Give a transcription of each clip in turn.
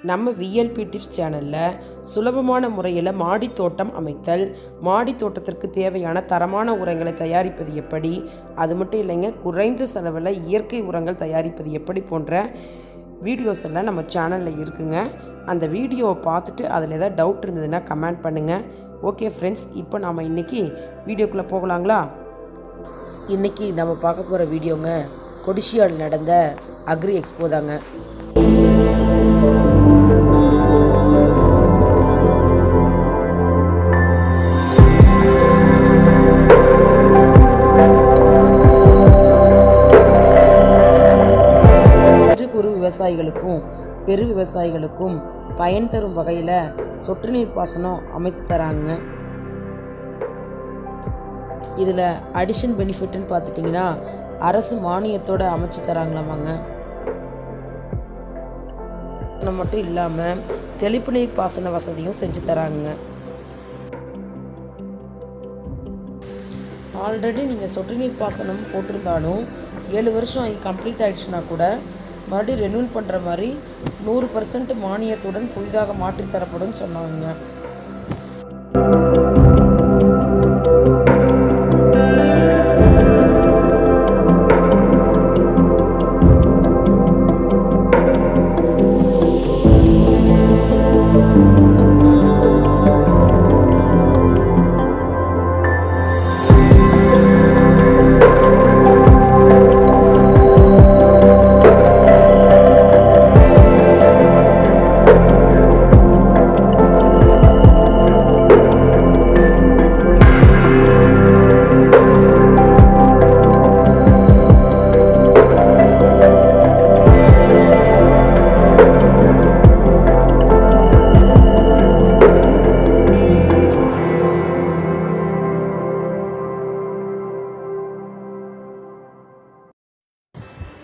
நம்ம VLB tips சேனலில் சுலபமான முறையில் மாடி தோட்டம் அமைத்தல், மாடி தோட்டத்திற்கு தேவையான தரமான உரங்களை தயாரிப்பது எப்படி, அது மட்டும் இல்லைங்க குறைந்த செலவில் இயற்கை உரங்கள் தயாரிப்பது எப்படி போன்ற வீடியோஸ் எல்லாம் நம்ம சேனலில் இருக்குங்க. அந்த வீடியோவை பார்த்துட்டு அதில் ஏதாவது டவுட் இருந்ததுன்னா கமெண்ட் பண்ணுங்கள். ஓகே ஃப்ரெண்ட்ஸ், இப்போ நாம் இன்றைக்கி வீடியோக்குள்ளே போகலாங்களா? இன்றைக்கி நம்ம பார்க்க போகிற வீடியோங்க கொடிஷியாவில் நடந்த அக்ரி எக்ஸ்போ தாங்க. சிறு குறு விவசாயிகளுக்கும் பெரு விவசாயிகளுக்கும் பயன் தரும் வகையில் சொட்டு நீர் பாசனம் அமைத்து தராங்க. இதில் அடிஷன் பெனிஃபிட்னு பார்த்துட்டிங்கன்னா அரசு மானியத்தோடு அமைச்சு தராங்களாமாங்க. மட்டும் இல்லாமல் தெளிப்பு நீர் பாசன வசதியும் செஞ்சு தராங்க. ஆல்ரெடி நீங்கள் சொட்டு நீர் பாசனம் போட்டிருந்தாலும் 7 வருஷம் ஆகி கம்ப்ளீட் ஆகிடுச்சுன்னா கூட மறுபடியும் ரெனியூல் பண்ணுற மாதிரி 100% மானியத்துடன் புதிதாக மாற்றித்தரப்படும் சொன்னாங்க.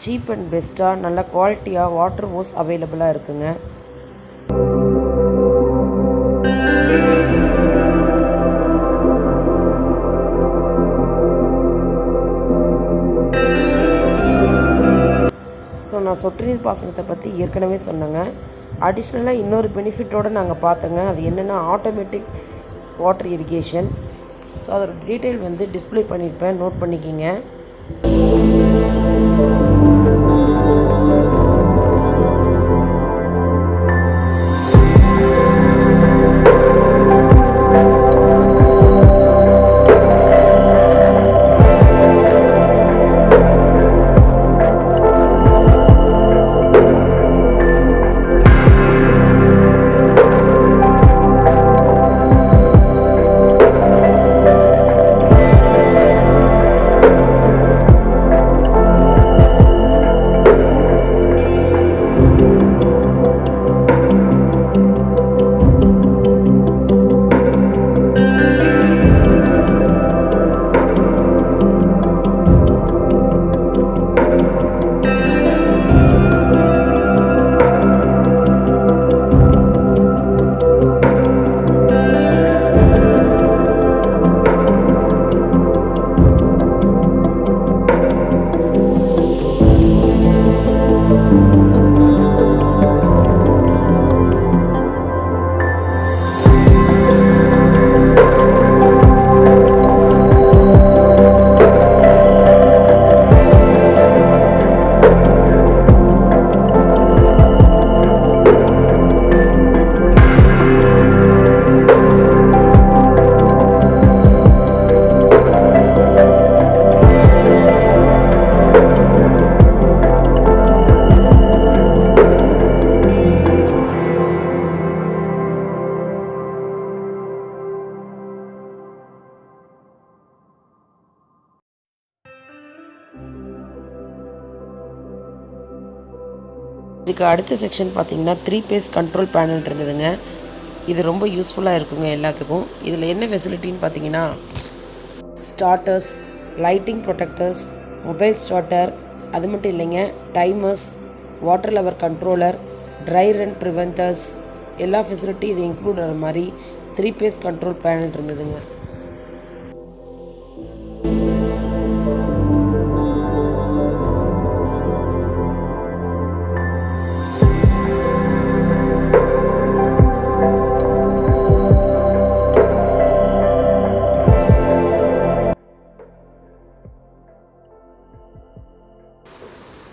சீப் அண்ட் பெஸ்ட்டாக நல்ல குவாலிட்டியாக வாட்டர் ஹோஸ் அவைலபிளாக இருக்குங்க. ஸோ நான் சொட்டு நீர் பாசனத்தை பற்றி ஏற்கனவே சொன்னேங்க. அடிஷ்னலாக இன்னொரு பெனிஃபிட்டோடு நாங்கள் பார்த்தோங்க. அது என்னென்னா ஆட்டோமேட்டிக் வாட்டர் இரிகேஷன். ஸோ அதோட டீட்டெயில் வந்து டிஸ்பிளே பண்ணியிருப்பேன், நோட் பண்ணிக்கிங்க. இதுக்கு அடுத்த செக்ஷன் பார்த்திங்கன்னா 3 பேஸ் கண்ட்ரோல் பேனல் இருந்ததுங்க. இது ரொம்ப யூஸ்ஃபுல்லாக இருக்குங்க எல்லாத்துக்கும். இதில் என்ன ஃபெசிலிட்டின்னு பார்த்தீங்கன்னா starters, lighting protectors, mobile starter, அது மட்டும் இல்லைங்க timers, water level controller, dry run preventers எல்லா ஃபெசிலிட்டி இது இன்க்ளூட் ஆகிற மாதிரி 3 பேஸ் கண்ட்ரோல் பேனல் இருந்ததுங்க.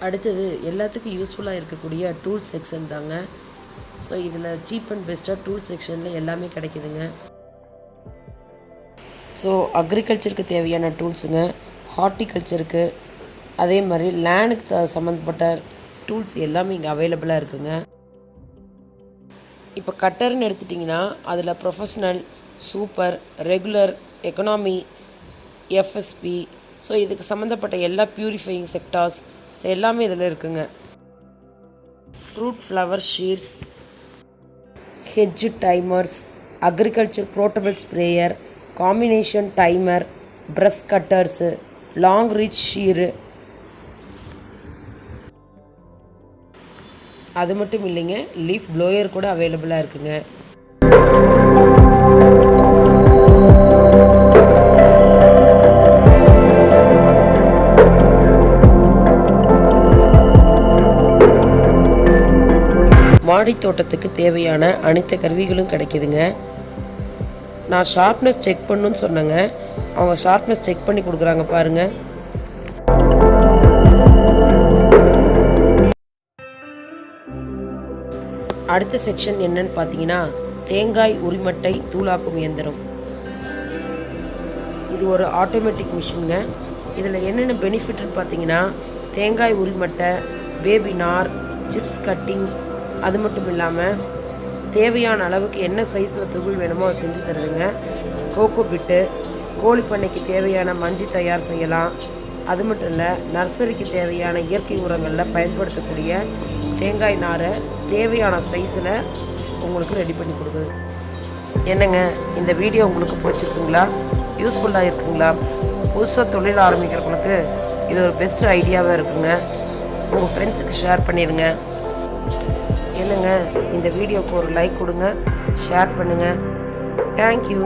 அடுத்தது எல்லாத்துக்கும் யூஸ்ஃபுல்லாக இருக்கக்கூடிய டூல் செக்ஷன் தாங்க. ஸோ இதில் சீப் அண்ட் பெஸ்ட்டாக டூல் செக்ஷனில் எல்லாமே கிடைக்குதுங்க. ஸோ அக்ரிகல்ச்சருக்கு தேவையான டூல்ஸுங்க, ஹார்ட்டிகல்ச்சருக்கு, அதே மாதிரி லேண்டுக்கு சம்மந்தப்பட்ட டூல்ஸ் எல்லாமே இங்கே அவைலபிளாக இருக்குதுங்க. இப்போ கட்டர்னு எடுத்துட்டிங்கன்னா அதில் professional, super, regular, economy, FSP, so இதுக்கு சம்மந்தப்பட்ட எல்லா பியூரிஃபையிங் செக்டார்ஸ் எல்லாமே இதில் இருக்குங்க. Fruit flower shears, hedge trimmers, agriculture portable sprayer, combination timer, brush cutters, long reach shear, அது மட்டும் இல்லைங்க, லீஃப் ப்ளோயர் கூட அவைலபிளாக இருக்குங்க. மாடி தோட்டத்துக்கு தேவையான அனைத்து கருவிகளும் கிடைக்குதுங்க. நான் ஷார்ப்னஸ் செக் பண்ணணுன்னு சொன்னேங்க, அவங்க ஷார்ப்னஸ் செக் பண்ணி கொடுக்குறாங்க பாருங்கள். அடுத்த செக்ஷன் என்னன்னு பார்த்தீங்கன்னா தேங்காய் உரிமட்டை தூளாக்கும் இயந்திரம். இது ஒரு ஆட்டோமேட்டிக் மிஷினுங்க. இதில் என்னென்ன பெனிஃபிட்னு பார்த்தீங்கன்னா தேங்காய் உரிமட்டை, பேபி நார், சிப்ஸ் கட்டிங், அது மட்டும் இல்லாமல் தேவையான அளவுக்கு என்ன சைஸில் துகள் வேணுமோ அதை செஞ்சு தருதுங்க. கோகோ பிட்டு, கோழி பண்ணைக்கு தேவையான மஞ்சி தயார் செய்யலாம். அது மட்டும் இல்லை, நர்சரிக்கு தேவையான இயற்கை உரங்களில் பயன்படுத்தக்கூடிய தேங்காய் நாரை தேவையான சைஸில் உங்களுக்கு ரெடி பண்ணி கொடுக்குது. என்னங்க, இந்த வீடியோ உங்களுக்கு பிடிச்சிருக்குங்களா? யூஸ்ஃபுல்லாக இருக்குங்களா? புதுசாக தொழில் ஆரம்பிக்கிறவங்களுக்கு இது ஒரு பெஸ்ட் ஐடியாவாக இருக்குங்க. உங்கள் ஃப்ரெண்ட்ஸுக்கு ஷேர் பண்ணிடுங்க. என்னங்க, இந்த வீடியோவுக்கு ஒரு லைக் கொடுங்க, ஷேர் பண்ணுங்கள். தேங்க்யூ.